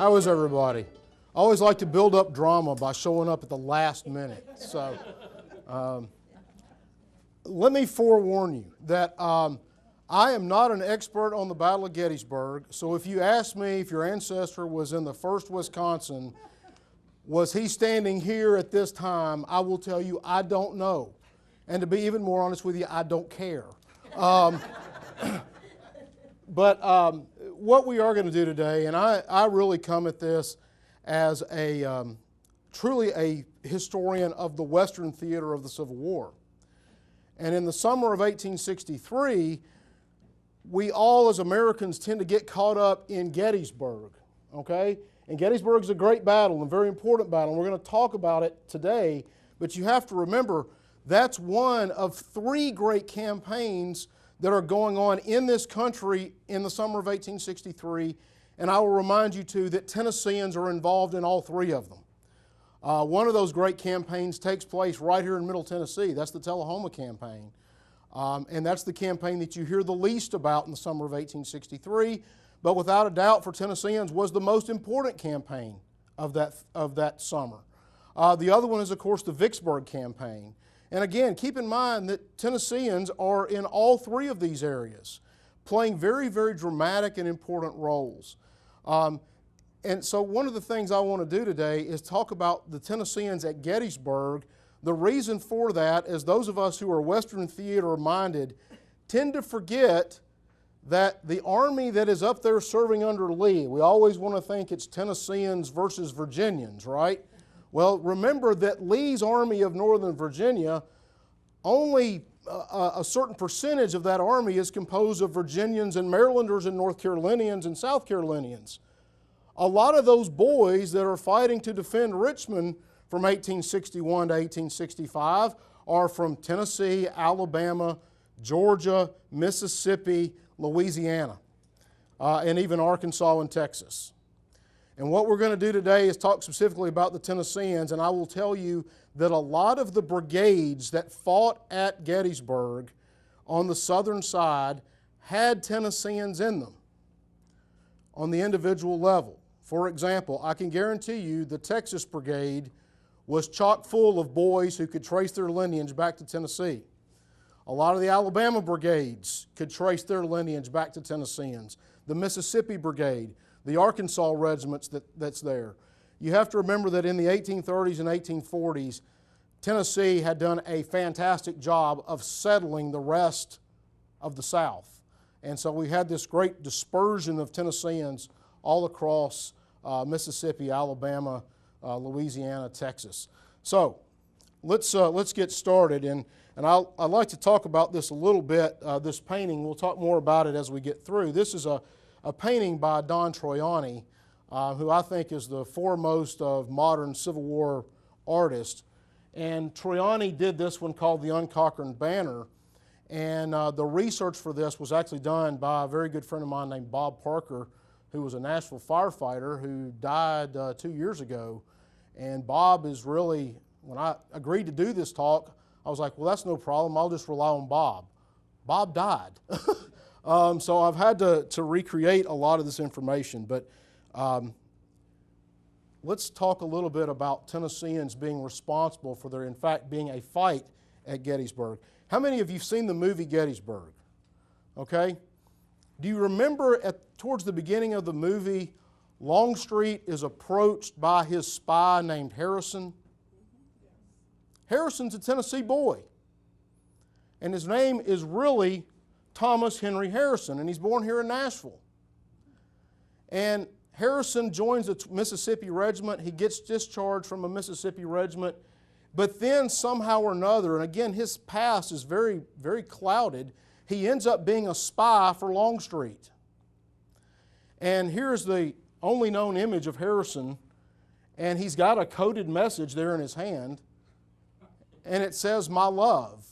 How is everybody? I always like to build up drama by showing up at the last minute. So let me forewarn you that I am not an expert on the Battle of Gettysburg. So if you ask me if your ancestor was in the 1st Wisconsin, was he standing here at this time, I will tell you I don't know. And to be even more honest with you, I don't care. But what we are going to do today, and I really come at this as a truly a historian of the Western theater of the Civil War. And in the summer of 1863, we all as Americans tend to get caught up in Gettysburg, okay? And Gettysburg is a great battle, a very important battle, and we're going to talk about it today. But you have to remember, that's one of 3 great campaigns that are going on in this country in the summer of 1863. And I will remind you, too, that Tennesseans are involved in all 3 of them. One of those great campaigns takes place right here in Middle Tennessee. That's the Tullahoma campaign. And that's the campaign that you hear the least about in the summer of 1863. But without a doubt, for Tennesseans, was the most important campaign of that summer. The other one is, of course, the Vicksburg campaign. And again, keep in mind that Tennesseans are in all 3 of these areas, playing very, very dramatic and important roles. And so one of the things I want to do today is talk about the Tennesseans at Gettysburg. The reason for that is those of us who are Western theater minded tend to forget that the army that is up there serving under Lee, we always want to think it's Tennesseans versus Virginians, right? Well, remember that Lee's Army of Northern Virginia, only a certain percentage of that army is composed of Virginians and Marylanders and North Carolinians and South Carolinians. A lot of those boys that are fighting to defend Richmond from 1861 to 1865 are from Tennessee, Alabama, Georgia, Mississippi, Louisiana, and even Arkansas and Texas. And what we're going to do today is talk specifically about the Tennesseans, and I will tell you that a lot of the brigades that fought at Gettysburg on the southern side had Tennesseans in them on the individual level. For example, I can guarantee you the Texas Brigade was chock full of boys who could trace their lineage back to Tennessee. A lot of the Alabama brigades could trace their lineage back to Tennesseans. The Mississippi Brigade, the Arkansas regiments that's there. You have to remember that in the 1830s and 1840s, Tennessee had done a fantastic job of settling the rest of the South. And so we had this great dispersion of Tennesseans all across Mississippi, Alabama, Louisiana, Texas. So let's get started. And I'd like to talk about this a little bit, this painting. We'll talk more about it as we get through. This is a painting by Don Troiani, who I think is the foremost of modern Civil War artists. And Troiani did this one called the Unconquered Banner. And the research for this was actually done by a very good friend of mine named Bob Parker, who was a Nashville firefighter who died 2 years ago. And Bob is really, when I agreed to do this talk, I was like, well, that's no problem. I'll just rely on Bob. Bob died. So I've had to recreate a lot of this information. But let's talk a little bit about Tennesseans being responsible for there, in fact, being a fight at Gettysburg. How many of you have seen the movie Gettysburg? Okay. Do you remember towards the beginning of the movie, Longstreet is approached by his spy named Harrison? Harrison's a Tennessee boy. And his name is really Thomas Henry Harrison, and he's born here in Nashville. And Harrison joins a Mississippi regiment. He gets discharged from a Mississippi regiment, but then somehow or another, and again, his past is very, very clouded, he ends up being a spy for Longstreet. And here's the only known image of Harrison, and he's got a coded message there in his hand, and it says, "My love."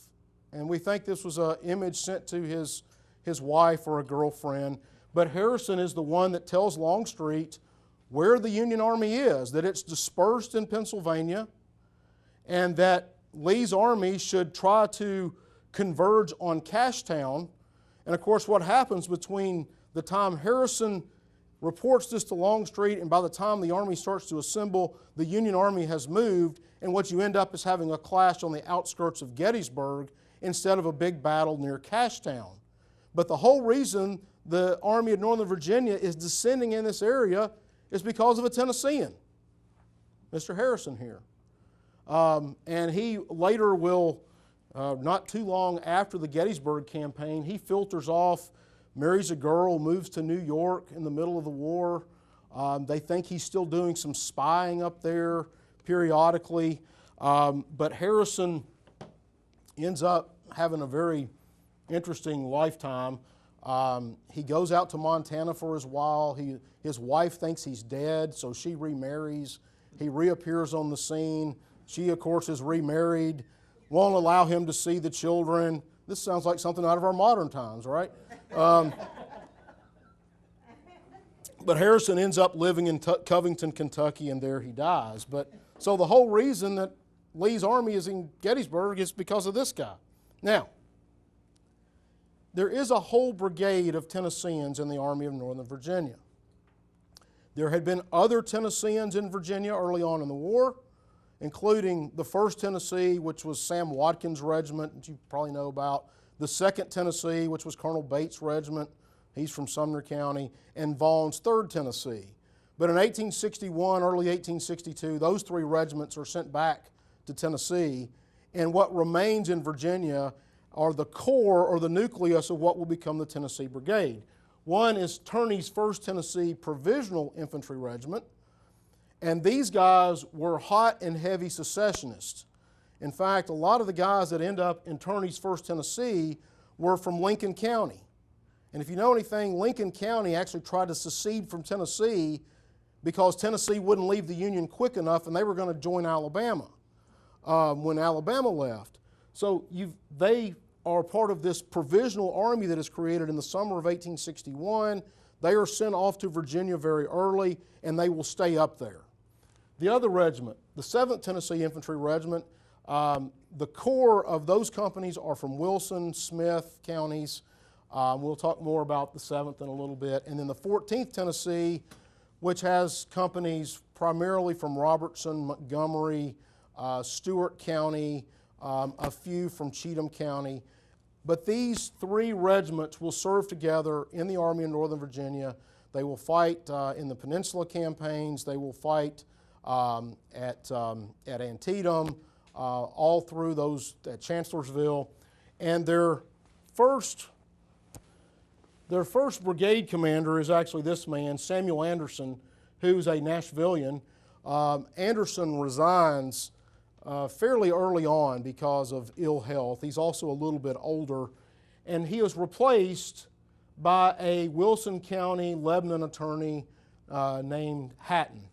And we think this was an image sent to his wife or a girlfriend. But Harrison is the one that tells Longstreet where the Union Army is, that it's dispersed in Pennsylvania, and that Lee's army should try to converge on Cashtown. And of course, what happens between the time Harrison reports this to Longstreet, and by the time the Army starts to assemble, the Union Army has moved, and what you end up is having a clash on the outskirts of Gettysburg instead of a big battle near Cashtown. But the whole reason the Army of Northern Virginia is descending in this area is because of a Tennessean, Mr. Harrison here. And he later will, not too long after the Gettysburg campaign, he filters off, marries a girl, moves to New York in the middle of the war. They think he's still doing some spying up there periodically. But Harrison ends up having a very interesting lifetime. He goes out to Montana for a while. His wife thinks he's dead, so she remarries. He reappears on the scene. She, of course, is remarried, won't allow him to see the children. This sounds like something out of our modern times, right? But Harrison ends up living in Covington, Kentucky, and there he dies. So the whole reason that Lee's army is in Gettysburg is because of this guy. Now, there is a whole brigade of Tennesseans in the Army of Northern Virginia. There had been other Tennesseans in Virginia early on in the war, including the 1st Tennessee, which was Sam Watkins' regiment, that you probably know about, the 2nd Tennessee, which was Colonel Bates' regiment, he's from Sumner County, and Vaughan's 3rd Tennessee. But in 1861, early 1862, those 3 regiments are sent back to Tennessee, and what remains in Virginia are the core or the nucleus of what will become the Tennessee Brigade. One is Turney's 1st Tennessee Provisional Infantry Regiment, and these guys were hot and heavy secessionists. In fact, a lot of the guys that end up in Turney's 1st Tennessee were from Lincoln County. And if you know anything, Lincoln County actually tried to secede from Tennessee because Tennessee wouldn't leave the Union quick enough, and they were going to join Alabama when Alabama left. So they are part of this provisional army that is created in the summer of 1861. They are sent off to Virginia very early, and they will stay up there. The other regiment, the 7th Tennessee Infantry Regiment, the core of those companies are from Wilson, Smith counties. We'll talk more about the 7th in a little bit. And then the 14th Tennessee, which has companies primarily from Robertson, Montgomery, Stewart County, a few from Cheatham County. But these 3 regiments will serve together in the Army of Northern Virginia. They will fight in the Peninsula campaigns. They will fight at Antietam, all through those at Chancellorsville. And their first brigade commander is actually this man, Samuel Anderson, who's a Nashvilleian. Anderson resigns fairly early on because of ill health. He's also a little bit older, and he is replaced by a Wilson County Lebanon attorney named Hatton.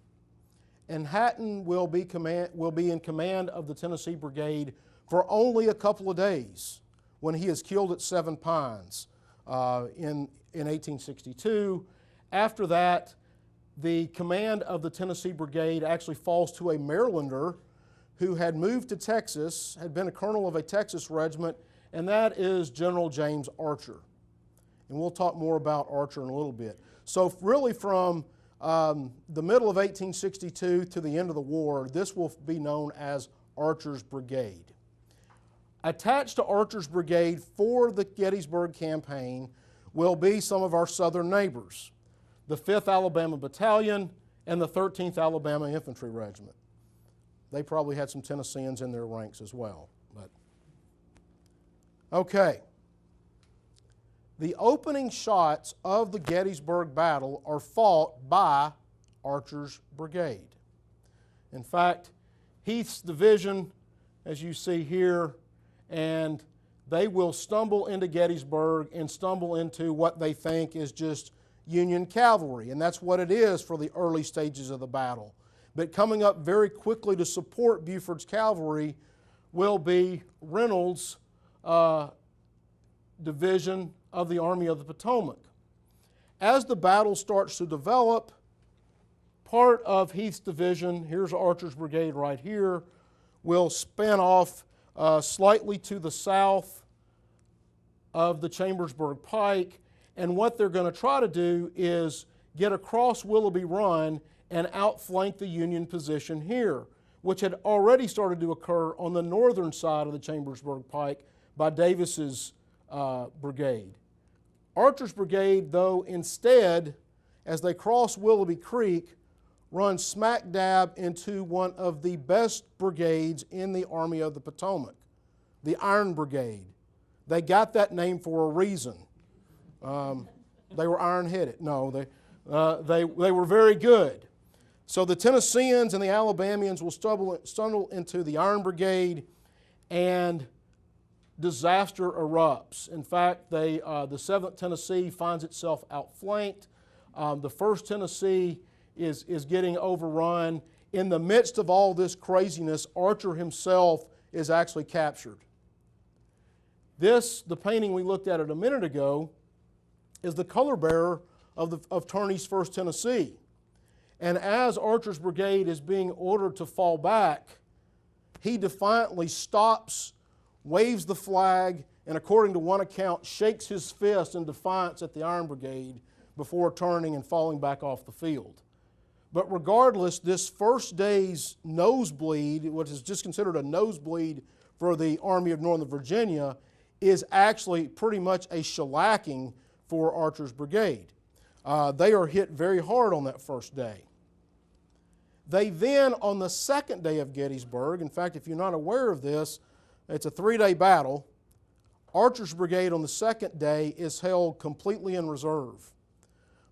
And Hatton will be in command of the Tennessee Brigade for only a couple of days when he is killed at Seven Pines in 1862. After that, the command of the Tennessee Brigade actually falls to a Marylander who had moved to Texas, had been a colonel of a Texas regiment, and that is General James Archer. And we'll talk more about Archer in a little bit. So really from the middle of 1862 to the end of the war, this will be known as Archer's Brigade. Attached to Archer's Brigade for the Gettysburg campaign will be some of our southern neighbors, the 5th Alabama Battalion and the 13th Alabama Infantry Regiment. They probably had some Tennesseans in their ranks as well. Okay. The opening shots of the Gettysburg battle are fought by Archer's Brigade. In fact, Heath's division, as you see here, and they will stumble into Gettysburg and stumble into what they think is just Union cavalry, and that's what it is for the early stages of the battle. But coming up very quickly to support Buford's cavalry will be Reynolds' division of the Army of the Potomac. As the battle starts to develop, part of Heath's division, here's Archer's Brigade right here, will spin off slightly to the south of the Chambersburg Pike, and what they're going to try to do is get across Willoughby Run and outflank the Union position here, which had already started to occur on the northern side of the Chambersburg Pike by Davis's brigade. Archer's brigade, though, instead, as they cross Willoughby Creek, run smack dab into one of the best brigades in the Army of the Potomac, the Iron Brigade. They got that name for a reason. They were iron-headed. No, they were very good. So the Tennesseans and the Alabamians will stumble into the Iron Brigade, and disaster erupts. In fact, the 7th Tennessee finds itself outflanked. The 1st Tennessee is getting overrun. In the midst of all this craziness, Archer himself is actually captured. This, the painting we looked at a minute ago, is the color bearer of Turney's 1st Tennessee. And as Archer's brigade is being ordered to fall back, he defiantly stops, waves the flag, and according to one account, shakes his fist in defiance at the Iron Brigade before turning and falling back off the field. But regardless, this first day's nosebleed, what is just considered a nosebleed for the Army of Northern Virginia, is actually pretty much a shellacking for Archer's brigade. They are hit very hard on that first day. They then, on the second day of Gettysburg, in fact, if you're not aware of this, it's a 3-day battle. Archer's brigade on the second day is held completely in reserve.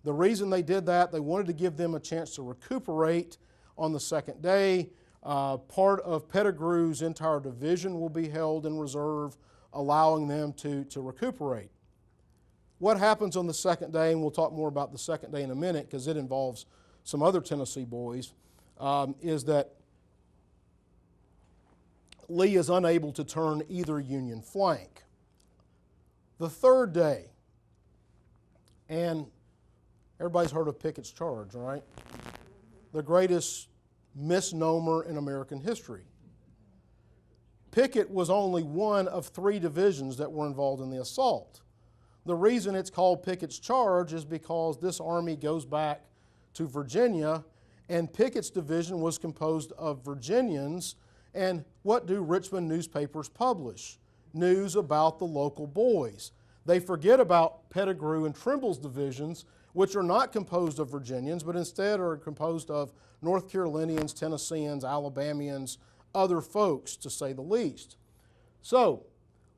The reason they did that, they wanted to give them a chance to recuperate on the second day. Part of Pettigrew's entire division will be held in reserve, allowing them to recuperate. What happens on the second day, and we'll talk more about the second day in a minute because it involves some other Tennessee boys, is that Lee is unable to turn either Union flank. The third day, and everybody's heard of Picketts Charge, right? The greatest misnomer in American history. Pickett was only one of 3 divisions that were involved in the assault. The reason it's called Picketts Charge is because this army goes back to Virginia, and Pickett's division was composed of Virginians. And what do Richmond newspapers publish? News about the local boys. They forget about Pettigrew and Trimble's divisions, which are not composed of Virginians, but instead are composed of North Carolinians, Tennesseans, Alabamians, other folks, to say the least. So,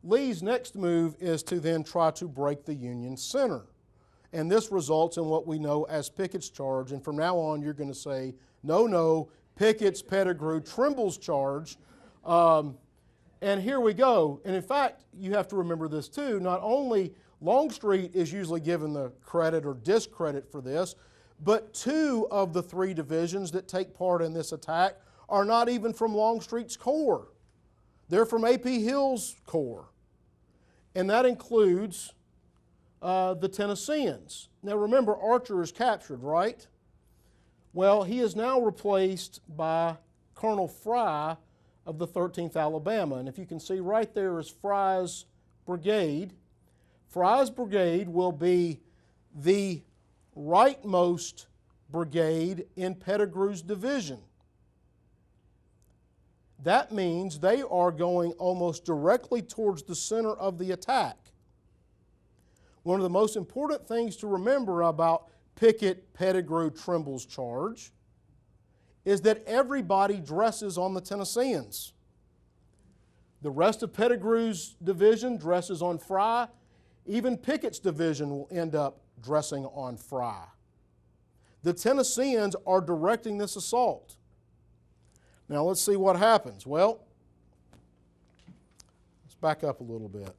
Lee's next move is to then try to break the Union center. And this results in what we know as Pickett's Charge. And from now on, you're going to say, no, Pickett's, Pettigrew, Trimble's Charge. And here we go. And in fact, you have to remember this too. Not only Longstreet is usually given the credit or discredit for this, but 2 of the 3 divisions that take part in this attack are not even from Longstreet's corps. They're from A.P. Hill's corps. And that includes the Tennesseans. Now remember, Archer is captured, right? Well, he is now replaced by Colonel Fry of the 13th Alabama. And if you can see right there is Fry's brigade. Fry's brigade will be the rightmost brigade in Pettigrew's division. That means they are going almost directly towards the center of the attack. One of the most important things to remember about Pickett, Pettigrew, Trimble's charge is that everybody dresses on the Tennesseans. The rest of Pettigrew's division dresses on Fry. Even Pickett's division will end up dressing on Fry. The Tennesseans are directing this assault. Now let's see what happens. Well, let's back up a little bit.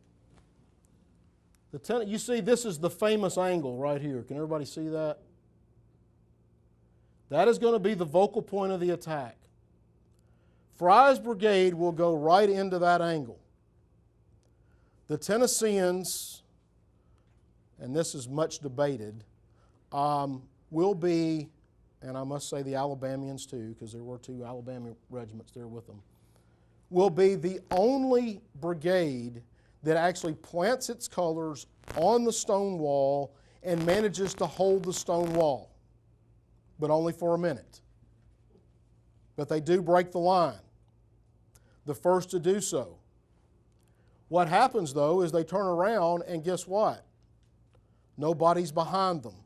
You see, this is the famous angle right here. Can everybody see that? That is going to be the focal point of the attack. Fry's brigade will go right into that angle. The Tennesseans, and this is much debated, will be, and I must say the Alabamians too, because there were 2 Alabama regiments there with them, will be the only brigade that actually plants its colors on the stone wall and manages to hold the stone wall. but only for a minute. But they do break the line, the first to do so. What happens, though, is they turn around and guess what? Nobody's behind them.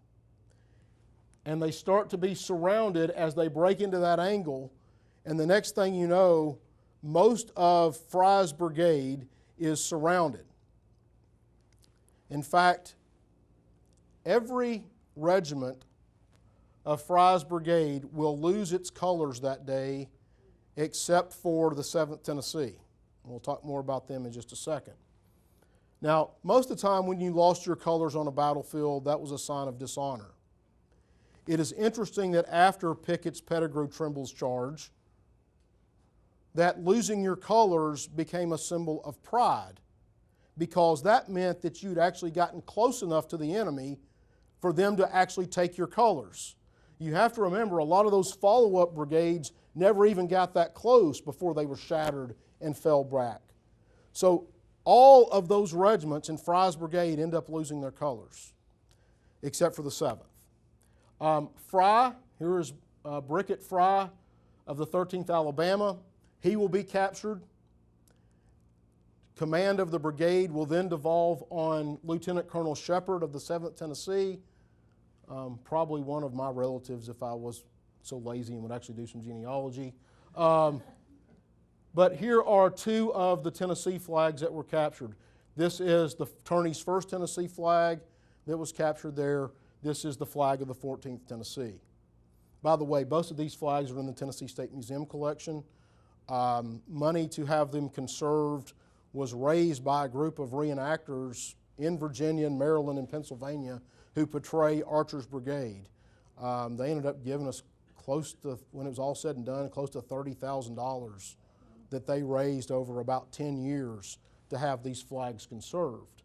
And they start to be surrounded as they break into that angle, and the next thing you know, most of Fry's brigade is surrounded. In fact, every regiment of Fry's brigade will lose its colors that day except for the 7th Tennessee. We'll talk more about them in just a second. Now, most of the time when you lost your colors on a battlefield, that was a sign of dishonor. It is interesting that after Picketts Pettigrew-Trimble's charge, that losing your colors became a symbol of pride, because that meant that you'd actually gotten close enough to the enemy for them to actually take your colors. You have to remember, a lot of those follow-up brigades never even got that close before they were shattered and fell back. So all of those regiments in Fry's brigade end up losing their colors, except for the 7th. Fry, here is Brickett Fry of the 13th Alabama. He will be captured. Command of the brigade will then devolve on Lieutenant Colonel Shepard of the 7th Tennessee, probably one of my relatives if I was so lazy and would actually do some genealogy. But here are two of the Tennessee flags that were captured. This is the Turney's 1st Tennessee flag that was captured there. This is the flag of the 14th Tennessee. By the way, both of these flags are in the Tennessee State Museum collection. Money to have them conserved was raised by a group of reenactors in Virginia and Maryland and Pennsylvania who portray Archer's Brigade. They ended up giving us close to, when it was all said and done, close to $30,000 that they raised over about 10 years to have these flags conserved.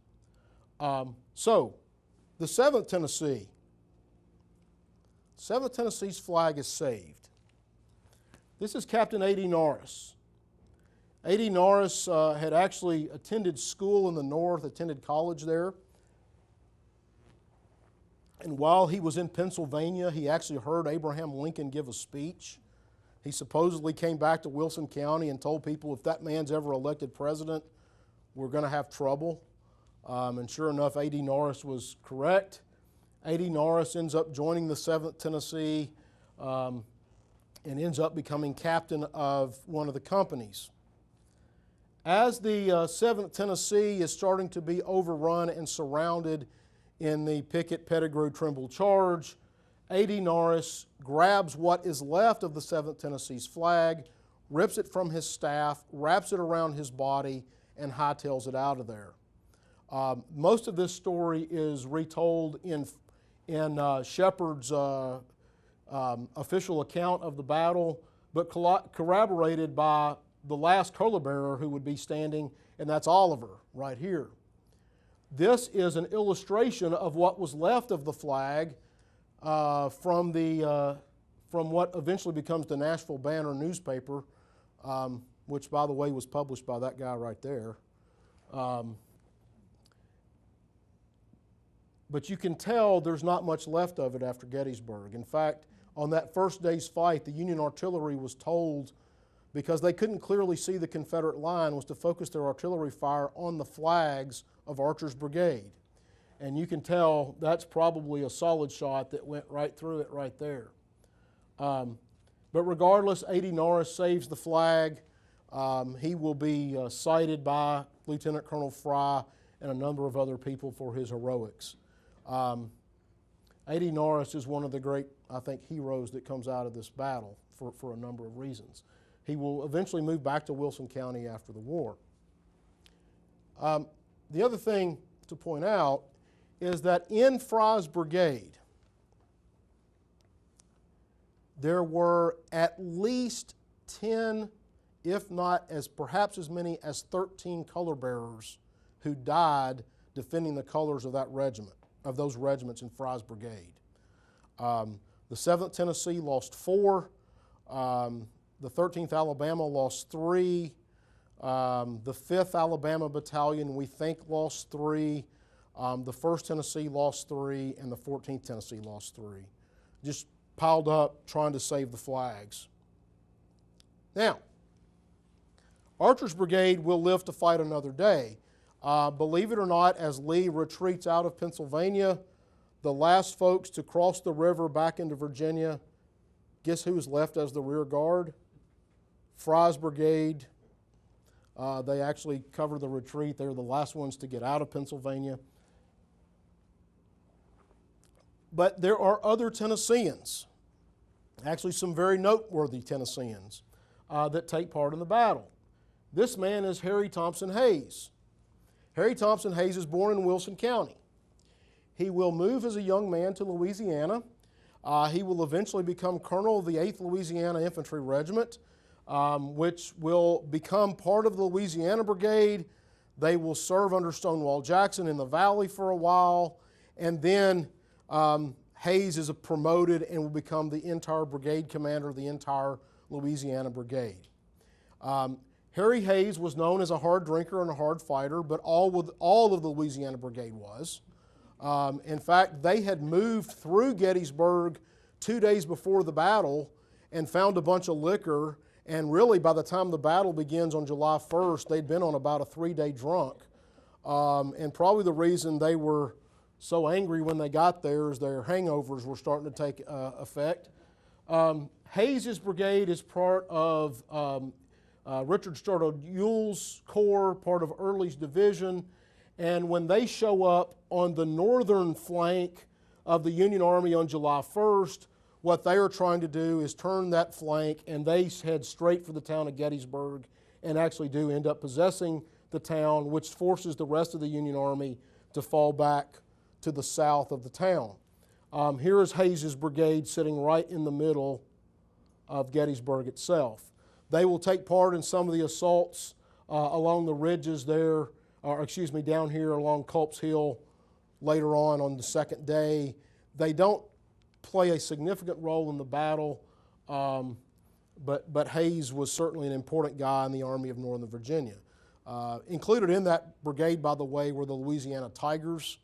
So, the 7th Tennessee. 7th Tennessee's flag is saved. This is Captain A.D. Norris. A.D. Norris had actually attended school in the North, attended college there. And while he was in Pennsylvania, he actually heard Abraham Lincoln give a speech. He supposedly came back to Wilson County and told people, if that man's ever elected president, we're going to have trouble. And sure enough, A.D. Norris was correct. A.D. Norris ends up joining the 7th Tennessee and ends up becoming captain of one of the companies. As the 7th Tennessee is starting to be overrun and surrounded in the Pickett-Pettigrew-Trimble charge, A.D. Norris grabs what is left of the 7th Tennessee's flag, rips it from his staff, wraps it around his body, and hightails it out of there. Most of this story is retold in Shepard's official account of the battle, but corroborated by the last color bearer who would be standing, and that's Oliver right here. This is an illustration of what was left of the flag from what eventually becomes the Nashville Banner newspaper, which, by the way, was published by that guy right there. But you can tell there's not much left of it after Gettysburg. In fact, on that first day's fight, the Union artillery was told, because they couldn't clearly see the Confederate line, was to focus their artillery fire on the flags of Archer's Brigade. And you can tell that's probably a solid shot that went right through it right there. But regardless, A.D. Norris saves the flag. He will be cited by Lieutenant Colonel Fry and a number of other people for his heroics. A.D. Norris is one of the great, I think, heroes that comes out of this battle for a number of reasons. He will eventually move back to Wilson County after the war. The other thing to point out is that in Fry's brigade, there were at least 10, if not perhaps as many as 13 color bearers who died defending the colors of that regiment, of those regiments in Fry's brigade. The 7th Tennessee lost 4. The 13th Alabama lost 3. The 5th Alabama Battalion, we think, lost 3. The 1st Tennessee lost 3, and the 14th Tennessee lost 3. Just piled up trying to save the flags. Now, Archer's brigade will live to fight another day. Believe it or not, as Lee retreats out of Pennsylvania, the last folks to cross the river back into Virginia, guess who's left as the rear guard? Fry's brigade. They actually cover the retreat. They're the last ones to get out of Pennsylvania. But there are other Tennesseans, actually some very noteworthy Tennesseans, that take part in the battle. This man is Harry Thompson Hayes. Harry Thompson Hayes is born in Wilson County. He will move as a young man to Louisiana. He will eventually become colonel of the 8th Louisiana Infantry Regiment, which will become part of the Louisiana Brigade. They will serve under Stonewall Jackson in the Valley for a while, and then Hayes is promoted and will become the entire brigade commander of the entire Louisiana Brigade. Harry Hayes was known as a hard drinker and a hard fighter, but all of the Louisiana Brigade was. In fact, they had moved through Gettysburg 2 days before the battle and found a bunch of liquor, and really by the time the battle begins on July 1st, they'd been on about a 3-day drunk. And probably the reason they were so angry when they got there is their hangovers were starting to take effect. Hayes' brigade is part of Richard Startled Ewell's corps, part of Early's division, and when they show up on the northern flank of the Union Army on July 1st, what they are trying to do is turn that flank, and they head straight for the town of Gettysburg and actually do end up possessing the town, which forces the rest of the Union Army to fall back to the south of the town. Here is Hayes' brigade sitting right in the middle of Gettysburg itself. They will take part in some of the assaults along the ridges there, down here along Culp's Hill later on the second day. They don't play a significant role in the battle, but Hayes was certainly an important guy in the Army of Northern Virginia. Included in that brigade, by the way, were the Louisiana Tigers,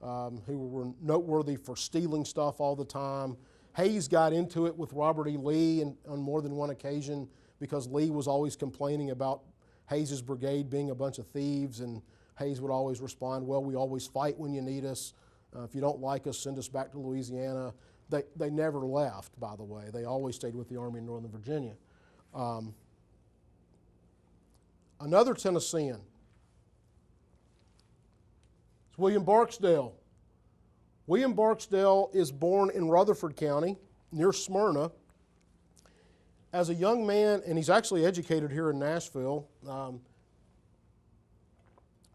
who were noteworthy for stealing stuff all the time. Hayes got into it with Robert E. Lee on more than one occasion because Lee was always complaining about Hayes' brigade being a bunch of thieves, and Hayes would always respond, well, we always fight when you need us. If you don't like us, send us back to Louisiana. They never left, by the way. They always stayed with the Army in Northern Virginia. Another Tennessean is William Barksdale. William Barksdale is born in Rutherford County, near Smyrna. As a young man, and he's actually educated here in Nashville,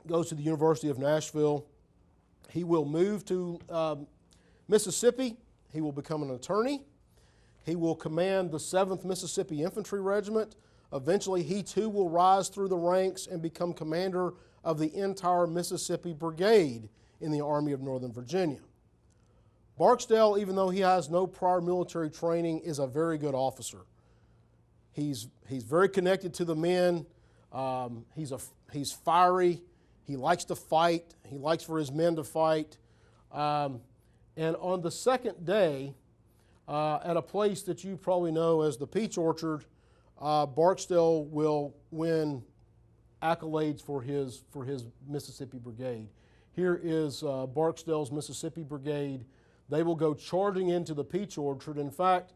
goes to the University of Nashville. He will move to Mississippi. He will become an attorney. He will command the 7th Mississippi Infantry Regiment. Eventually, he too will rise through the ranks and become commander of the entire Mississippi Brigade in the Army of Northern Virginia. Barksdale, even though he has no prior military training, is a very good officer. He's very connected to the men. He's fiery. He likes to fight. He likes for his men to fight. And on the second day, at a place that you probably know as the Peach Orchard, Barksdale will win accolades for his Mississippi Brigade. Here is Barksdale's Mississippi Brigade. They will go charging into the Peach Orchard. In fact,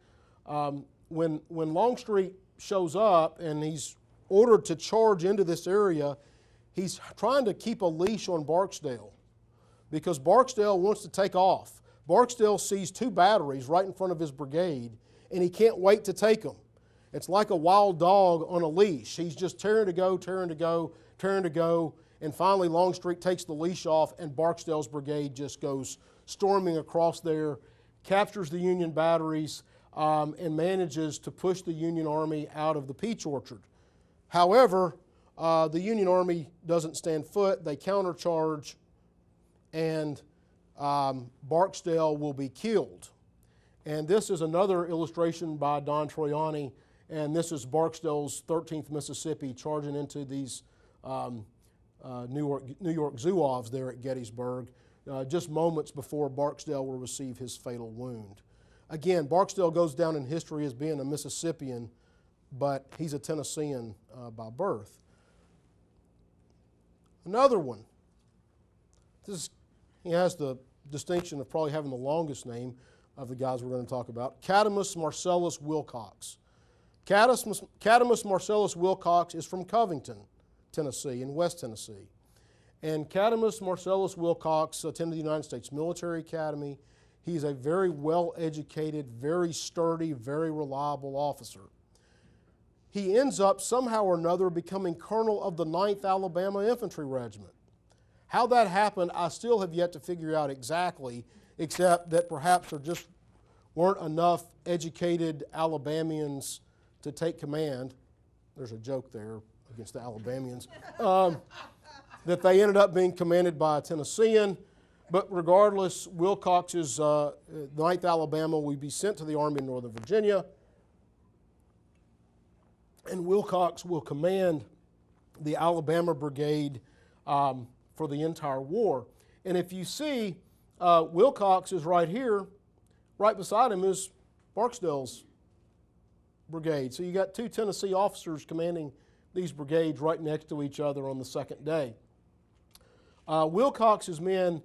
when Longstreet shows up and he's ordered to charge into this area, he's trying to keep a leash on Barksdale because Barksdale wants to take off. Barksdale sees 2 batteries right in front of his brigade, and he can't wait to take them. It's like a wild dog on a leash. He's just tearing to go, tearing to go, tearing to go, and finally Longstreet takes the leash off, and Barksdale's brigade just goes storming across there, captures the Union batteries, and manages to push the Union Army out of the Peach Orchard. However, the Union Army doesn't stand foot. They countercharge, and Barksdale will be killed. And this is another illustration by Don Troiani, and this is Barksdale's 13th Mississippi charging into these New York Zouaves there at Gettysburg, just moments before Barksdale will receive his fatal wound. Again, Barksdale goes down in history as being a Mississippian, but he's a Tennessean by birth. Another one. He has the distinction of probably having the longest name of the guys we're going to talk about. Cadmus Marcellus Wilcox. Cadmus Marcellus Wilcox is from Covington, Tennessee, in West Tennessee. And Cadmus Marcellus Wilcox attended the United States Military Academy. He's a very well-educated, very sturdy, very reliable officer. He ends up somehow or another becoming colonel of the 9th Alabama Infantry Regiment. How that happened, I still have yet to figure out exactly, except that perhaps there just weren't enough educated Alabamians to take command. There's a joke there against the Alabamians. That they ended up being commanded by a Tennessean. But regardless, Wilcox's 9th Alabama will be sent to the Army in Northern Virginia. And Wilcox will command the Alabama Brigade for the entire war. And if you see, Wilcox is right here. Right beside him is Barksdale's brigade. So you got two Tennessee officers commanding these brigades right next to each other on the second day. Wilcox's men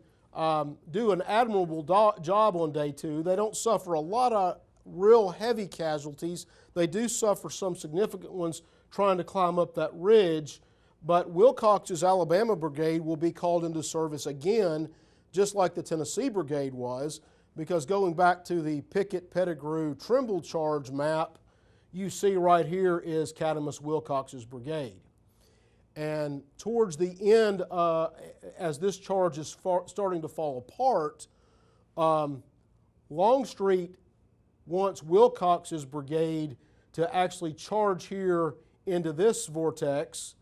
do an admirable job on day 2. They don't suffer a lot of real heavy casualties. They do suffer some significant ones trying to climb up that ridge, but Wilcox's Alabama Brigade will be called into service again, just like the Tennessee Brigade was, because going back to the Pickett, Pettigrew, Trimble Charge map, you see right here is Cadmus Wilcox's brigade. And towards the end, as this charge is starting to fall apart, Longstreet wants Wilcox's brigade to actually charge here into this vortex.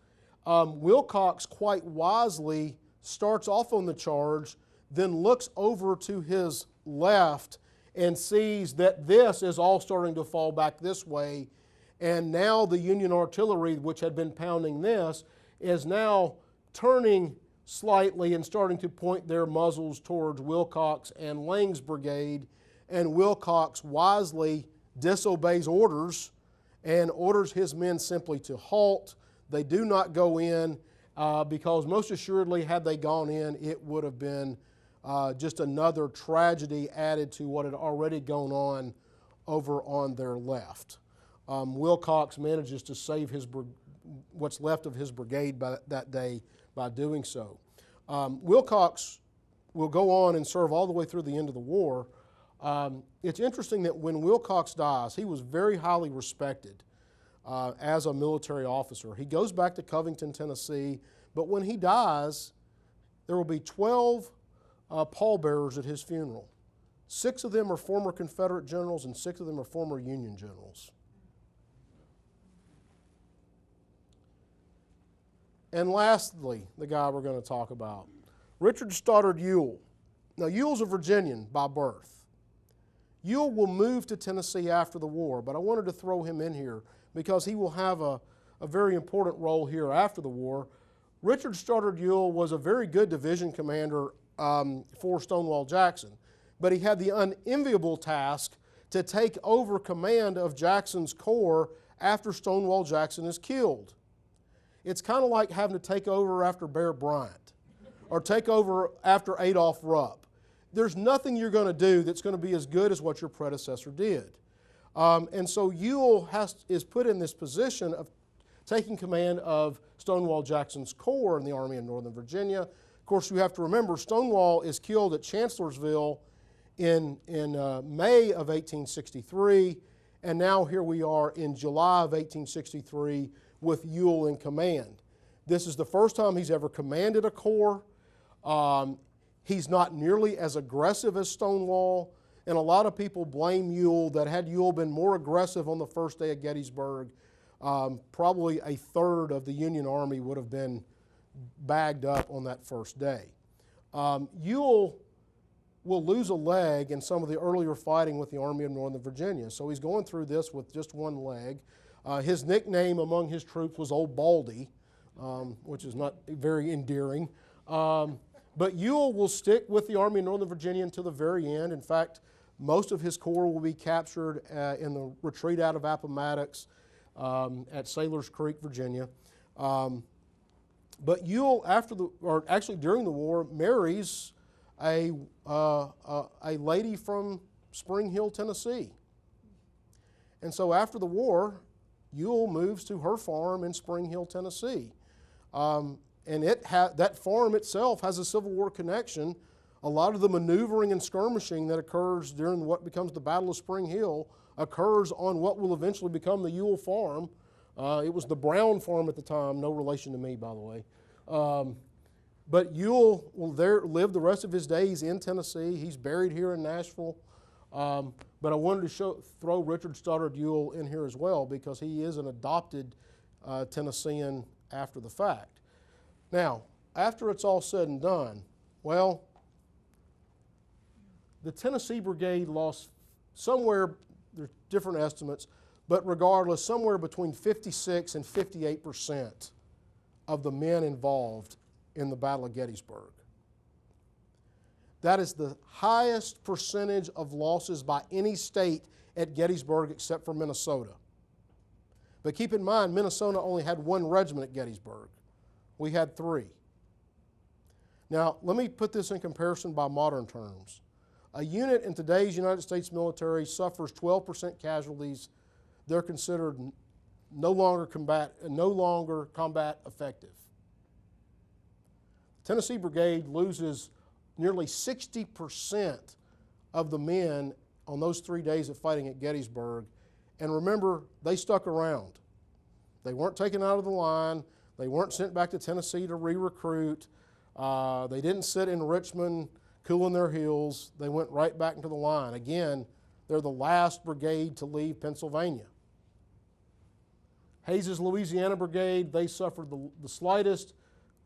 Wilcox quite wisely starts off on the charge, then looks over to his left and sees that this is all starting to fall back this way. And now the Union artillery, which had been pounding this, is now turning slightly and starting to point their muzzles towards Wilcox and Lang's brigade. And Wilcox wisely disobeys orders and orders his men simply to halt. They do not go in because most assuredly had they gone in, it would have been just another tragedy added to what had already gone on over on their left. Wilcox manages to save what's left of his brigade that day by doing so. Wilcox will go on and serve all the way through the end of the war. It's interesting that when Wilcox dies, he was very highly respected as a military officer. He goes back to Covington, Tennessee, but when he dies, there will be 12 pallbearers at his funeral. 6 of them are former Confederate generals and 6 of them are former Union generals. And lastly, the guy we're going to talk about, Richard Stoddard Ewell. Now, Ewell's a Virginian by birth. Ewell will move to Tennessee after the war, but I wanted to throw him in here because he will have a very important role here after the war. Richard Stoddard Ewell was a very good division commander for Stonewall Jackson, but he had the unenviable task to take over command of Jackson's corps after Stonewall Jackson is killed. It's kind of like having to take over after Bear Bryant or take over after Adolph Rupp. There's nothing you're going to do that's going to be as good as what your predecessor did. And so Ewell is put in this position of taking command of Stonewall Jackson's corps in the Army of Northern Virginia. Of course, you have to remember Stonewall is killed at Chancellorsville in May of 1863, and now here we are in July of 1863 with Ewell in command. This is the first time he's ever commanded a corps. He's not nearly as aggressive as Stonewall, and a lot of people blame Ewell that had Ewell been more aggressive on the first day of Gettysburg, probably a third of the Union Army would have been bagged up on that first day. Ewell will lose a leg in some of the earlier fighting with the Army of Northern Virginia, so he's going through this with just one leg. His nickname among his troops was Old Baldy, which is not very endearing. But Ewell will stick with the Army of Northern Virginia until the very end. In fact, Most of his corps will be captured in the retreat out of Appomattox at Sailors Creek, Virginia. But Ewell, during the war, marries a lady from Spring Hill, Tennessee. And so after the war, Ewell moves to her farm in Spring Hill, Tennessee. And that farm itself has a Civil War connection. A lot of the maneuvering and skirmishing that occurs during what becomes the Battle of Spring Hill occurs on what will eventually become the Ewell farm. It was the Brown farm at the time, no relation to me, by the way. But Ewell will live the rest of his days in Tennessee. He's buried here in Nashville. But I wanted to throw Richard Stoddard Ewell in here as well because he is an adopted Tennessean after the fact. Now, after it's all said and done, well, the Tennessee Brigade lost somewhere, there's different estimates, but regardless, somewhere between 56 and 58% of the men involved in the Battle of Gettysburg. That is the highest percentage of losses by any state at Gettysburg except for Minnesota. But keep in mind, Minnesota only had one regiment at Gettysburg. We had 3. Now, let me put this in comparison by modern terms. A unit in today's United States military suffers 12% casualties. They're considered no longer combat effective. The Tennessee Brigade loses nearly 60% of the men on those 3 days of fighting at Gettysburg. And remember, they stuck around. They weren't taken out of the line. They weren't sent back to Tennessee to re-recruit. They didn't sit in Richmond cooling their heels. They went right back into the line. Again, they're the last brigade to leave Pennsylvania. Hayes's Louisiana Brigade, they suffered the slightest,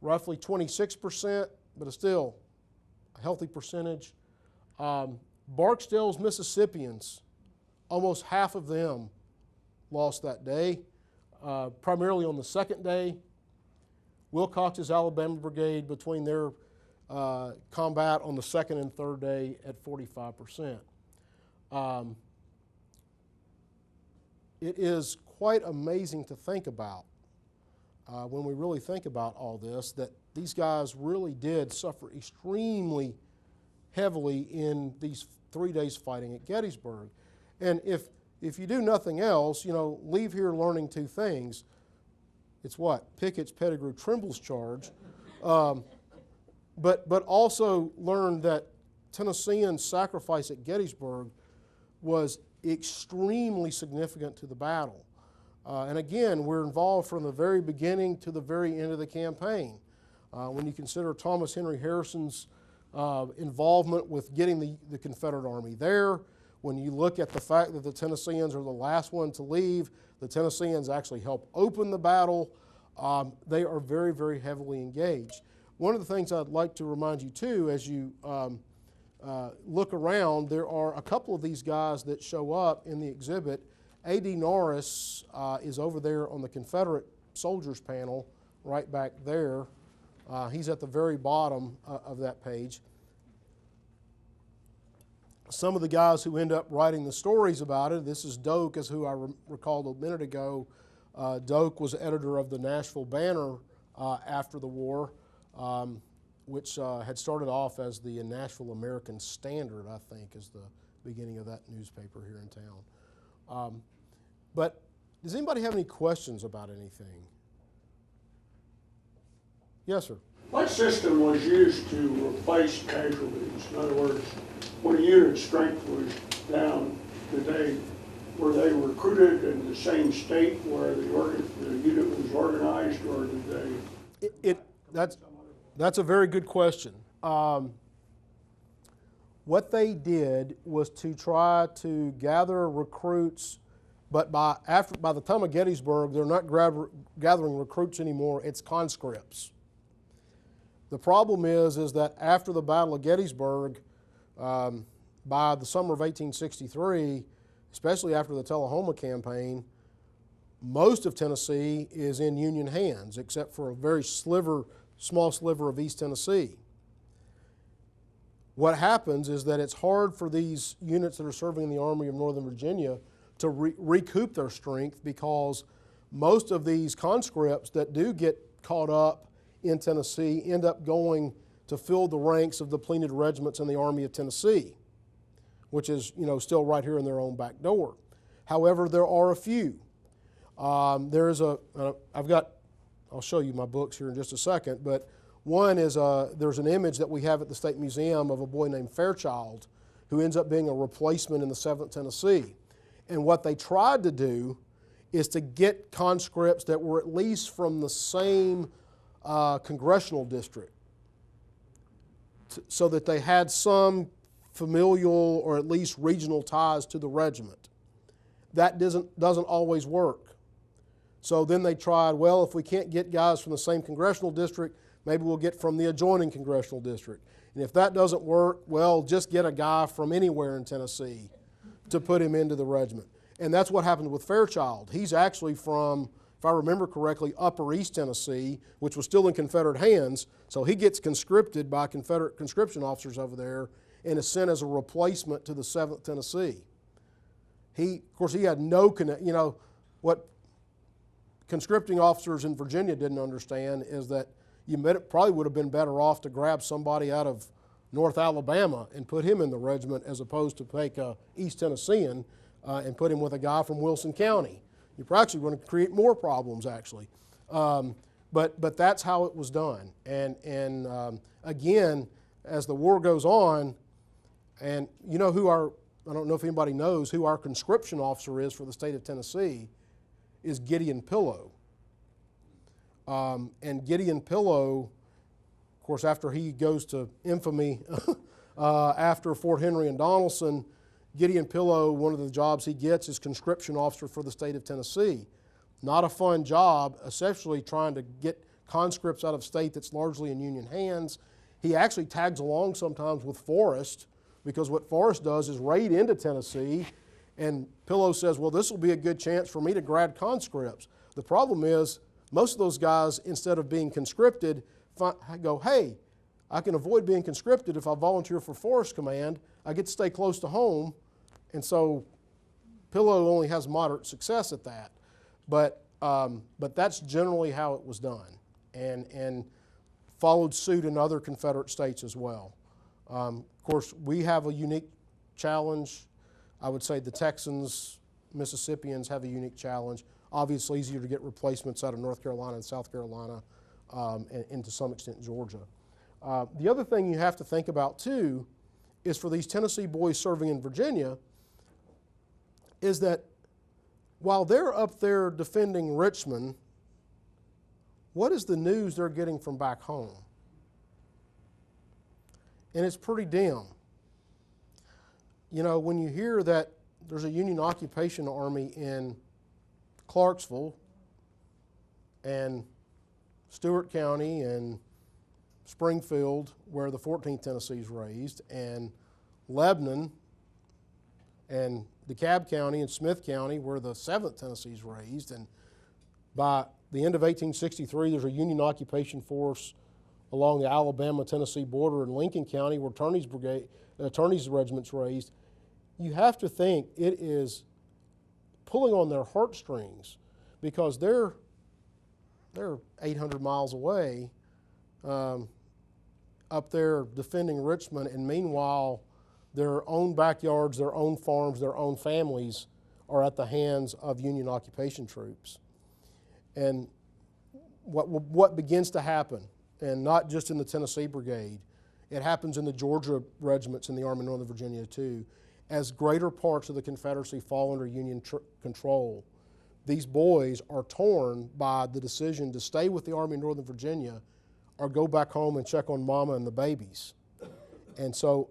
roughly 26%, but it's still a healthy percentage. Barksdale's Mississippians, almost half of them lost that day, primarily on the second day. Wilcox's Alabama Brigade, between their combat on the second and third day at 45%. It is quite amazing to think about when we really think about all this, that these guys really did suffer extremely heavily in these 3 days fighting at Gettysburg. And if you do nothing else, leave here learning 2 things. It's what? Picketts, Pettigrew, Trimble's charge. But also learn that Tennesseans' sacrifice at Gettysburg was extremely significant to the battle. And again, we're involved from the very beginning to the very end of the campaign. When you consider Thomas Henry Harrison's involvement with getting the Confederate Army there, when you look at the fact that the Tennesseans are the last one to leave, the Tennesseans actually help open the battle, they are very, very heavily engaged. One of the things I'd like to remind you too, as you look around, there are a couple of these guys that show up in the exhibit. A.D. Norris is over there on the Confederate soldiers panel, right back there. He's at the very bottom of that page. Some of the guys who end up writing the stories about it, this is Doke, as who I recalled a minute ago. Doke was editor of the Nashville Banner after the war, which had started off as the Nashville American Standard, I think, is the beginning of that newspaper here in town. But does anybody have any questions about anything? Yes, sir. What system was used to replace casualties? In other words, when a unit's strength was down today, were they recruited in the same state where the unit was organized, or did they? That's a very good question. What they did was to try to gather recruits, but by the time of Gettysburg, they're not gathering recruits anymore. It's conscripts. The problem is that after the Battle of Gettysburg, by the summer of 1863, especially after the Tullahoma campaign, most of Tennessee is in Union hands, except for a very small sliver of East Tennessee. what happens is that it's hard for these units that are serving in the Army of Northern Virginia to recoup their strength, because most of these conscripts that do get caught up in Tennessee end up going to fill the ranks of the pleated regiments in the Army of Tennessee, which is, you know, still right here in their own back door. However, there are a few. I'll show you my books here in just a second, but one is there's an image that we have at the State Museum of a boy named Fairchild who ends up being a replacement in the 7th Tennessee. And what they tried to do is to get conscripts that were at least from the same congressional district, so that they had some familial or at least regional ties to the regiment. That doesn't always work. So then they tried, well, if we can't get guys from the same congressional district, maybe we'll get from the adjoining congressional district. And if that doesn't work, well, just get a guy from anywhere in Tennessee to put him into the regiment. And that's what happened with Fairchild. He's actually from, if I remember correctly, Upper East Tennessee, which was still in Confederate hands. So he gets conscripted by Confederate conscription officers over there and is sent as a replacement to the 7th Tennessee. Of course, he had no connection. You know, what conscripting officers in Virginia didn't understand is that probably would have been better off to grab somebody out of North Alabama and put him in the regiment, as opposed to take a East Tennessean and put him with a guy from Wilson County. You're actually going to create more problems, actually. But that's how it was done. And again, as the war goes on, and you know who I don't know if anybody knows who our conscription officer is for the state of Tennessee, is Gideon Pillow. And Gideon Pillow, of course, after he goes to infamy after Fort Henry and Donelson, Gideon Pillow, one of the jobs he gets is conscription officer for the state of Tennessee. Not a fun job, especially trying to get conscripts out of state that's largely in Union hands. He actually tags along sometimes with Forrest, because what Forrest does is raid into Tennessee, and Pillow says, well, this will be a good chance for me to grab conscripts. The problem is, most of those guys, instead of being conscripted, go, hey, I can avoid being conscripted if I volunteer for Forrest Command. I get to stay close to home. And so Pillow only has moderate success at that. But that's generally how it was done, and followed suit in other Confederate states as well. Of course, we have a unique challenge. I would say the Texans, Mississippians have a unique challenge. Obviously, easier to get replacements out of North Carolina and South Carolina, and to some extent Georgia. The other thing you have to think about too is, for these Tennessee boys serving in Virginia, is that while they're up there defending Richmond, what is the news they're getting from back home? And it's pretty dim. You know, when you hear that there's a Union occupation army in Clarksville and Stewart County and Springfield, where the 14th Tennessee is raised, and Lebanon and DeKalb County and Smith County, where the 7th Tennessee is raised, and by the end of 1863, there's a Union occupation force along the Alabama-Tennessee border in Lincoln County, where Attorney's Regiment's raised. You have to think it is pulling on their heartstrings, because they're 800 miles away up there defending Richmond, and meanwhile their own backyards, their own farms, their own families are at the hands of Union occupation troops. And what begins to happen, and not just in the Tennessee Brigade, it happens in the Georgia regiments in the Army of Northern Virginia too, as greater parts of the Confederacy fall under Union control. These boys are torn by the decision to stay with the Army of Northern Virginia or go back home and check on mama and the babies. And so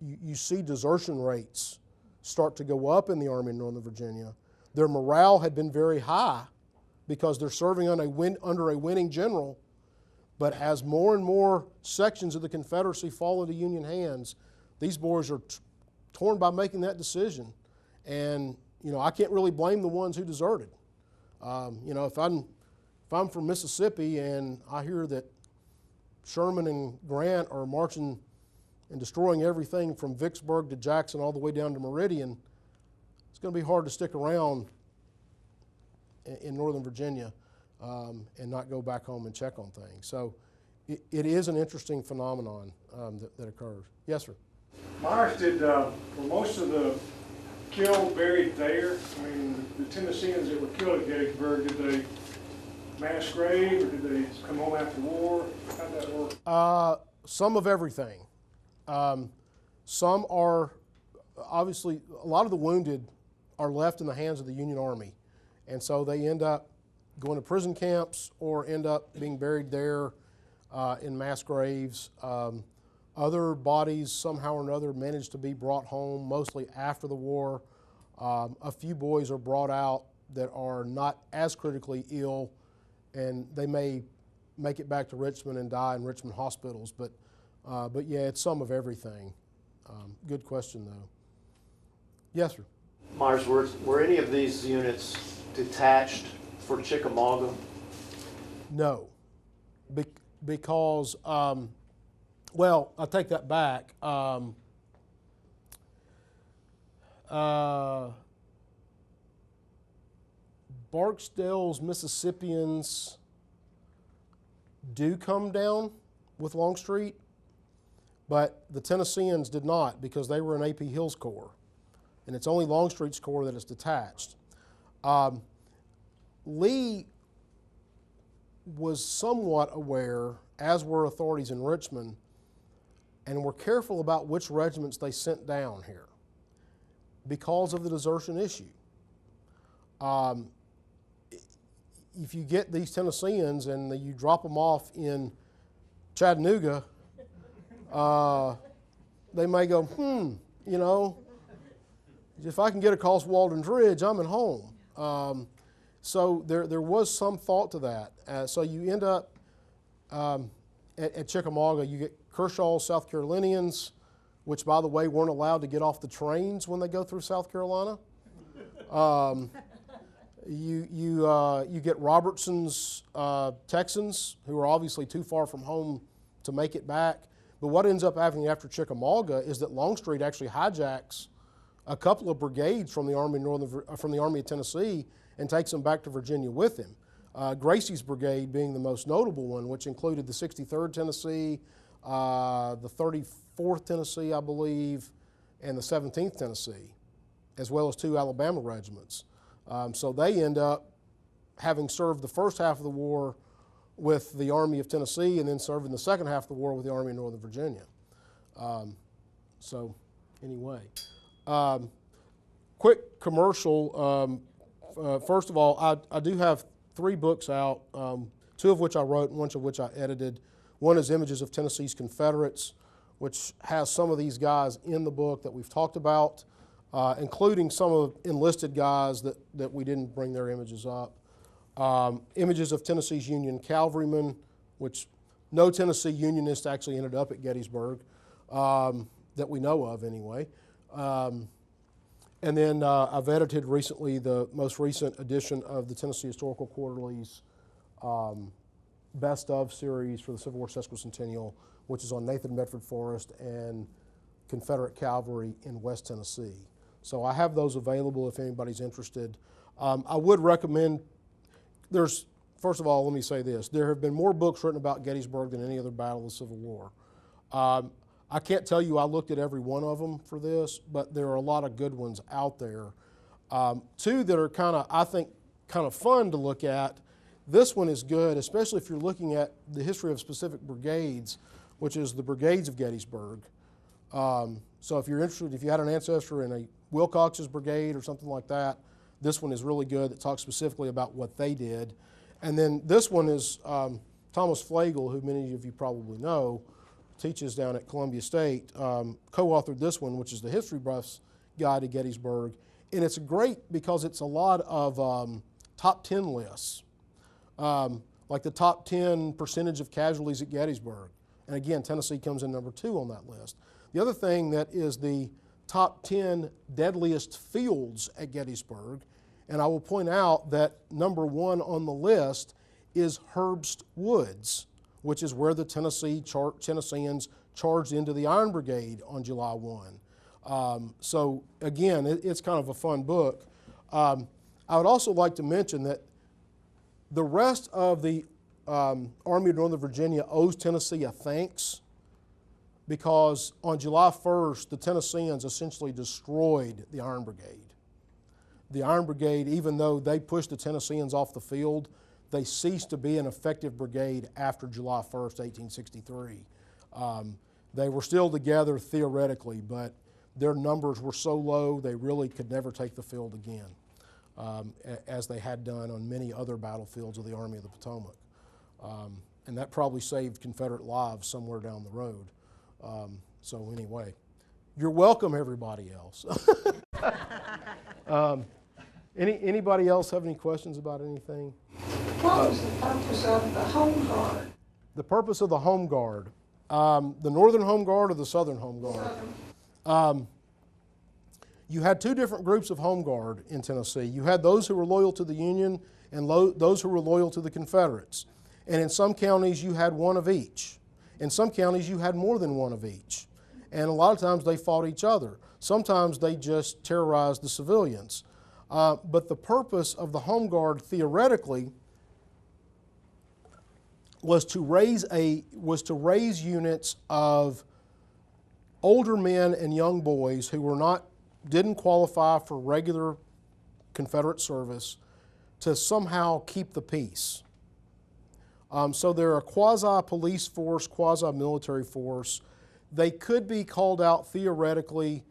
you see desertion rates start to go up in the Army of Northern Virginia. Their morale had been very high because they're serving under a winning general. But as more and more sections of the Confederacy fall into Union hands, these boys are torn by making that decision. And, you know, I can't really blame the ones who deserted. You know, if I'm from Mississippi and I hear that Sherman and Grant are marching and destroying everything from Vicksburg to Jackson all the way down to Meridian, it's going to be hard to stick around in Northern Virginia and not go back home and check on things. So it is an interesting phenomenon that occurs. Yes, sir? Myers, were most of the killed buried there? I mean, the Tennesseans that were killed at Gettysburg, did they mass grave or did they come home after war? How did that work? Some of everything. Some are, obviously, a lot of the wounded are left in the hands of the Union Army. And so they end up going to prison camps or end up being buried there in mass graves. Other bodies somehow or another managed to be brought home, mostly after the war. A few boys are brought out that are not as critically ill, and they may make it back to Richmond and die in Richmond hospitals. But yeah, it's some of everything. Good question, though. Yes, sir. Myers, were any of these units detached for Chickamauga? No, because, well, I'll take that back. Barksdale's Mississippians do come down with Longstreet, but the Tennesseans did not because they were in A.P. Hill's corps, and it's only Longstreet's corps that is detached. Lee was somewhat aware, as were authorities in Richmond, and were careful about which regiments they sent down here because of the desertion issue. If you get these Tennesseans and you drop them off in Chattanooga, they may go, you know, if I can get across Walden's Ridge, I'm at home. So there was some thought to that. So you end up at Chickamauga, you get Kershaw's South Carolinians, which, by the way, weren't allowed to get off the trains when they go through South Carolina. You get Robertson's Texans, who are obviously too far from home to make it back. But what ends up happening after Chickamauga is that Longstreet actually hijacks a couple of brigades from the Army of Tennessee and takes them back to Virginia with him. Gracie's brigade being the most notable one, which included the 63rd Tennessee, the 34th Tennessee, I believe, and the 17th Tennessee, as well as 2 Alabama regiments. So they end up having served the first half of the war with the Army of Tennessee and then serving the second half of the war with the Army of Northern Virginia. So anyway, quick commercial. First of all, I do have 3 books out, 2 of which I wrote and 1 of which I edited. One is Images of Tennessee's Confederates, which has some of these guys in the book that we've talked about, including some of the enlisted guys that we didn't bring their images up. Images of Tennessee's Union Cavalrymen, which no Tennessee Unionist actually ended up at Gettysburg, that we know of anyway. And then I've edited recently the most recent edition of the Tennessee Historical Quarterly's Best of series for the Civil War Sesquicentennial, which is on Nathan Medford Forrest and Confederate Cavalry in West Tennessee. So I have those available if anybody's interested. I would recommend, first of all, let me say this. There have been more books written about Gettysburg than any other battle of the Civil War. I can't tell you I looked at every one of them for this, but there are a lot of good ones out there. 2 that are I think kind of fun to look at. This one is good, especially if you're looking at the history of specific brigades, which is the Brigades of Gettysburg. So if you're interested, if you had an ancestor in a Wilcox's brigade or something like that, this one is really good. That talks specifically about what they did. And then this one is Thomas Flagle, who many of you probably know, teaches down at Columbia State, co-authored this one, which is the History Buff's Guide to Gettysburg. And it's great because it's a lot of top 10 lists, like the top 10 percentage of casualties at Gettysburg. And again, Tennessee comes in number 2 on that list. The other thing that is the top 10 deadliest fields at Gettysburg, and I will point out that number 1 on the list is Herbst Woods, which is where the Tennesseans charged into the Iron Brigade on July 1. So again, it's kind of a fun book. I would also like to mention that the rest of the Army of Northern Virginia owes Tennessee a thanks, because on July 1st, the Tennesseans essentially destroyed the Iron Brigade. The Iron Brigade, even though they pushed the Tennesseans off the field, they ceased to be an effective brigade after July 1st, 1863. They were still together theoretically, but their numbers were so low they really could never take the field again, as they had done on many other battlefields of the Army of the Potomac. And that probably saved Confederate lives somewhere down the road. So anyway, you're welcome, everybody else. Anybody else have any questions about anything? What was the purpose of the Home Guard? The purpose of the Home Guard, the Northern Home Guard or the Southern Home Guard? You had two different groups of Home Guard in Tennessee. You had those who were loyal to the Union and those who were loyal to the Confederates. And in some counties you had one of each. In some counties you had more than one of each. And a lot of times they fought each other. Sometimes they just terrorized the civilians. But the purpose of the Home Guard theoretically was to raise units of older men and young boys who didn't qualify for regular Confederate service to somehow keep the peace. So they're a quasi-police force, quasi-military force. They could be called out theoretically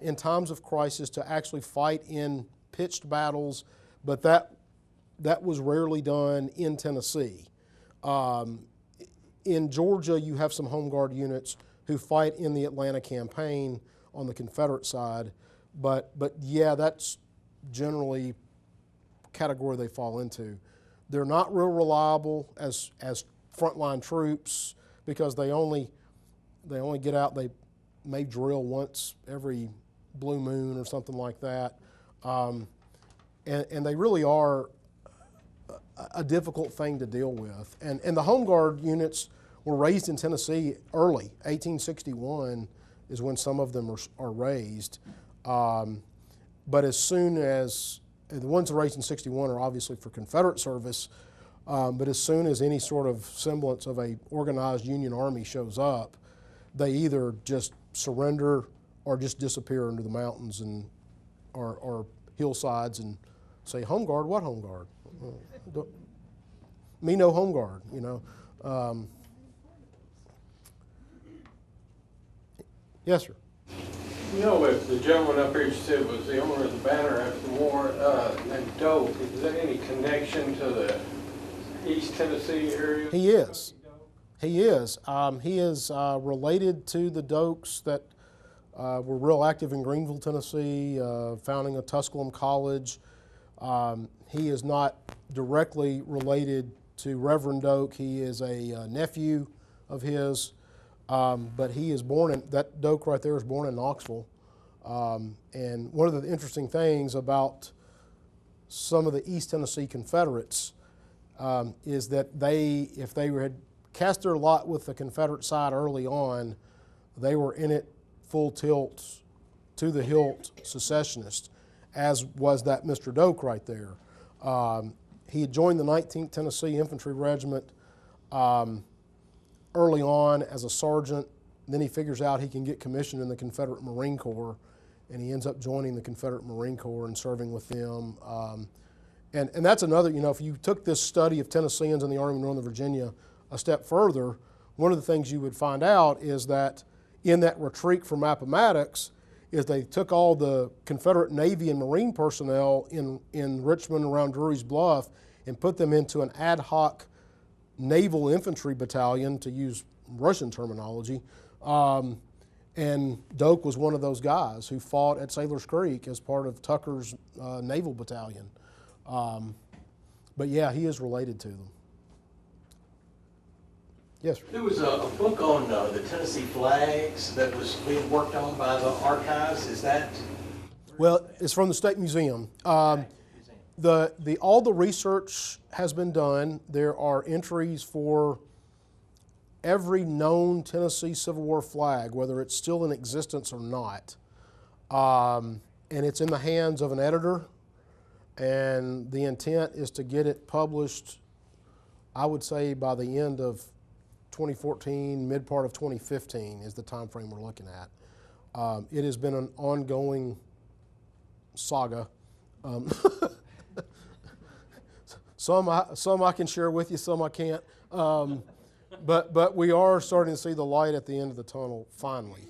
in times of crisis to actually fight in pitched battles, but that was rarely done in Tennessee. In Georgia, you have some Home Guard units who fight in the Atlanta campaign on the Confederate side, but yeah, that's generally the category they fall into. They're not real reliable as frontline troops because they only get out, they may drill once every blue moon or something like that. And they really are a difficult thing to deal with. And the Home Guard units were raised in Tennessee early. 1861 is when some of them are raised. But as soon as, the ones raised in 61 are obviously for Confederate service, but as soon as any sort of semblance of a organized Union Army shows up, they either just surrender or just disappear into the mountains and or hillsides and say, Home Guard, what Home Guard? Me no Home Guard, you know. Yes, sir. You know, if the gentleman up here you said was the owner of the banner after the war, named Doke, is there any connection to the East Tennessee area? He is. He is. He is related to the Dokes that were real active in Greenville, Tennessee, founding a Tusculum College. He is not directly related to Reverend Doke. He is a nephew of his. But he is that Doke right there is born in Knoxville. And one of the interesting things about some of the East Tennessee Confederates is that if they had cast their lot with the Confederate side early on, they were in it full tilt, to the hilt secessionists, as was that Mr. Doke right there. He had joined the 19th Tennessee Infantry Regiment early on as a sergeant. Then he figures out he can get commissioned in the Confederate Marine Corps, and he ends up joining the Confederate Marine Corps and serving with them. And that's another, you know, if you took this study of Tennesseans in the Army of Northern Virginia a step further, one of the things you would find out is that in that retreat from Appomattox is they took all the Confederate Navy and Marine personnel in Richmond around Drury's Bluff and put them into an ad hoc naval infantry battalion, to use Russian terminology. And Doke was one of those guys who fought at Sailor's Creek as part of Tucker's naval battalion. But yeah, he is related to them. Yes, sir. There was a book on the Tennessee flags that was being worked on by the archives. Is that? Well, it's from the State Museum. All the research has been done. There are entries for every known Tennessee Civil War flag, whether it's still in existence or not. And it's in the hands of an editor, and the intent is to get it published, I would say, by the end of 2014, mid part of 2015 is the time frame we're looking at. It has been an ongoing saga. Some I can share with you, some I can't. But we are starting to see the light at the end of the tunnel finally.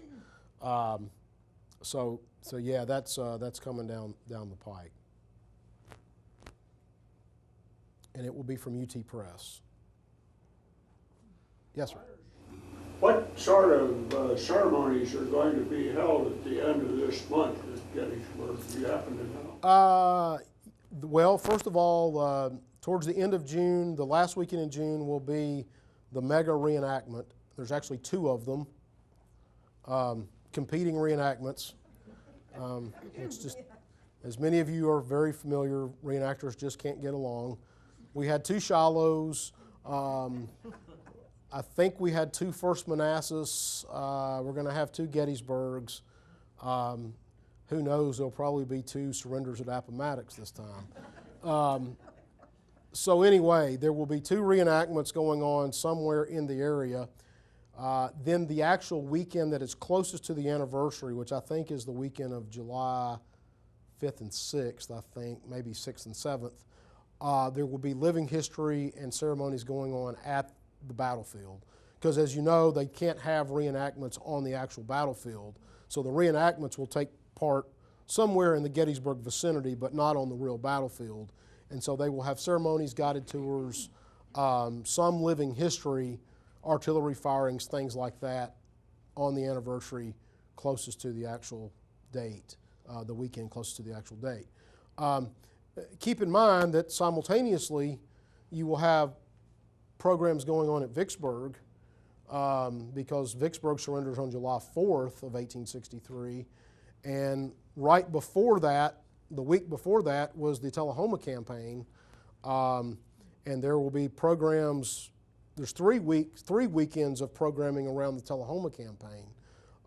So yeah, that's coming down the pike, and it will be from UT Press. Yes, sir. What sort of ceremonies are going to be held at the end of this month at Gettysburg? Do you happen to know? Well, first of all, towards the end of June, the last weekend in June will be the mega reenactment. There's actually 2 of them, competing reenactments. It's just, as many of you are very familiar, reenactors just can't get along. We had 2 Shilohs. I think we had 2 First Manassas. We're going to have 2 Gettysburgs. Who knows? There'll probably be 2 surrenders at Appomattox this time. So anyway, there will be 2 reenactments going on somewhere in the area. Then the actual weekend that is closest to the anniversary, which I think is the weekend of July 5th and 6th, I think, maybe 6th and 7th, there will be living history and ceremonies going on at the battlefield. Because as you know, they can't have reenactments on the actual battlefield. So the reenactments will take part somewhere in the Gettysburg vicinity, but not on the real battlefield. And so they will have ceremonies, guided tours, some living history, artillery firings, things like that on the anniversary closest to the actual date, the weekend closest to the actual date. Keep in mind that simultaneously you will have programs going on at Vicksburg, because Vicksburg surrenders on July 4th of 1863, and right before that, the week before that, was the Tullahoma campaign, and there will be programs. There's 3 weekends of programming around the Tullahoma campaign.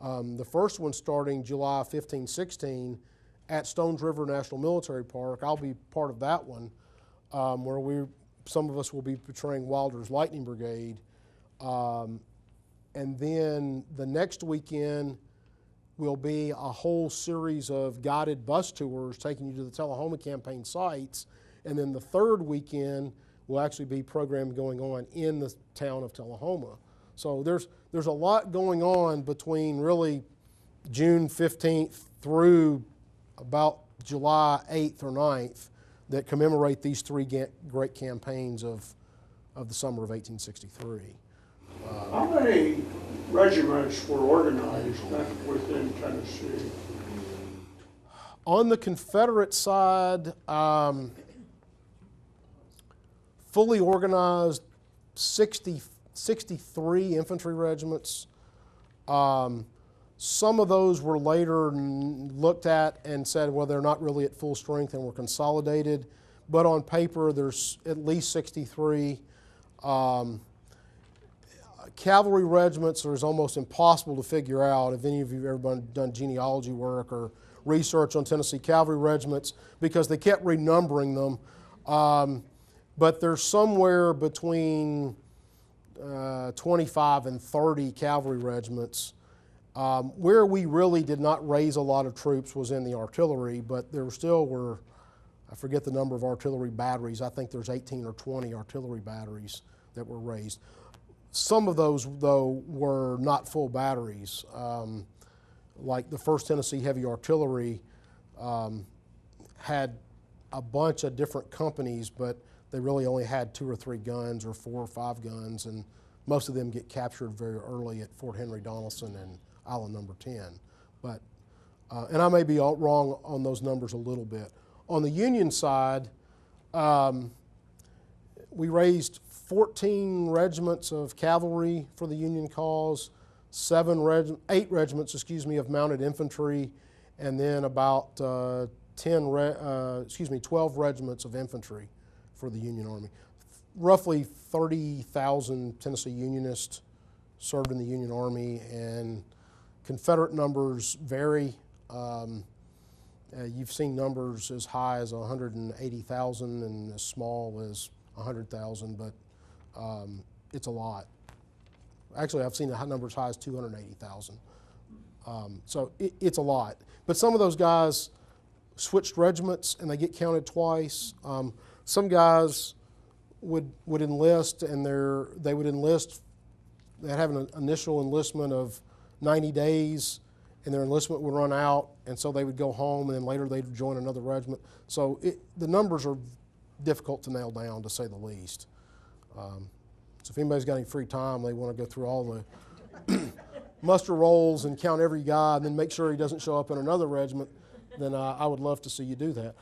The first one starting July 15, 16 at Stones River National Military Park. I'll be part of that one, where some of us will be portraying Wilder's Lightning Brigade. And then the next weekend will be a whole series of guided bus tours taking you to the Tullahoma campaign sites. And then the third weekend will actually be programming going on in the town of Tullahoma. So there's a lot going on between really June 15th through about July 8th or 9th that commemorate these 3 great campaigns of the summer of 1863. How many regiments were organized within Tennessee? On the Confederate side, fully organized 63 infantry regiments. Some of those were later looked at and said, well, they're not really at full strength and were consolidated. But on paper, there's at least 63. Cavalry regiments are almost impossible to figure out if any of you have ever done genealogy work or research on Tennessee cavalry regiments, because they kept renumbering them. But there's somewhere between 25 and 30 cavalry regiments. Where we really did not raise a lot of troops was in the artillery, but there still were, I forget the number of artillery batteries. I think there's 18 or 20 artillery batteries that were raised. Some of those, though, were not full batteries. Like the 1st Tennessee Heavy Artillery had a bunch of different companies, but they really only had 2 or 3 guns or 4 or 5 guns, and most of them get captured very early at Fort Henry Donelson and Island Number 10. But, and I may be wrong on those numbers a little bit. On the Union side, we raised 14 regiments of cavalry for the Union cause, 8 regiments, of mounted infantry, and then about 12 regiments of infantry for the Union Army. Roughly 30,000 Tennessee Unionists served in the Union Army, and Confederate numbers vary. You've seen numbers as high as 180,000 and as small as 100,000, but it's a lot. Actually, I've seen the numbers as high as 280,000. So it's a lot. But some of those guys switched regiments and they get counted twice. Some guys would enlist, and they would enlist. They'd have an initial enlistment of 90 days, and their enlistment would run out, and so they would go home, and then later they'd join another regiment. So the numbers are difficult to nail down, to say the least. So if anybody's got any free time, they want to go through all the muster rolls and count every guy and then make sure he doesn't show up in another regiment, then I would love to see you do that.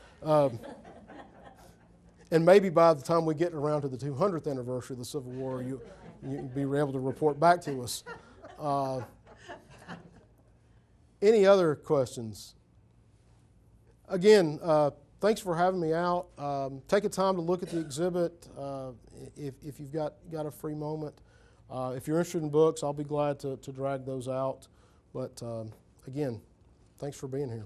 And maybe by the time we get around to the 200th anniversary of the Civil War, you'll be able to report back to us. Any other questions? Again, thanks for having me out. Take a time to look at the exhibit if you've got a free moment. If you're interested in books, I'll be glad to drag those out. But again, thanks for being here.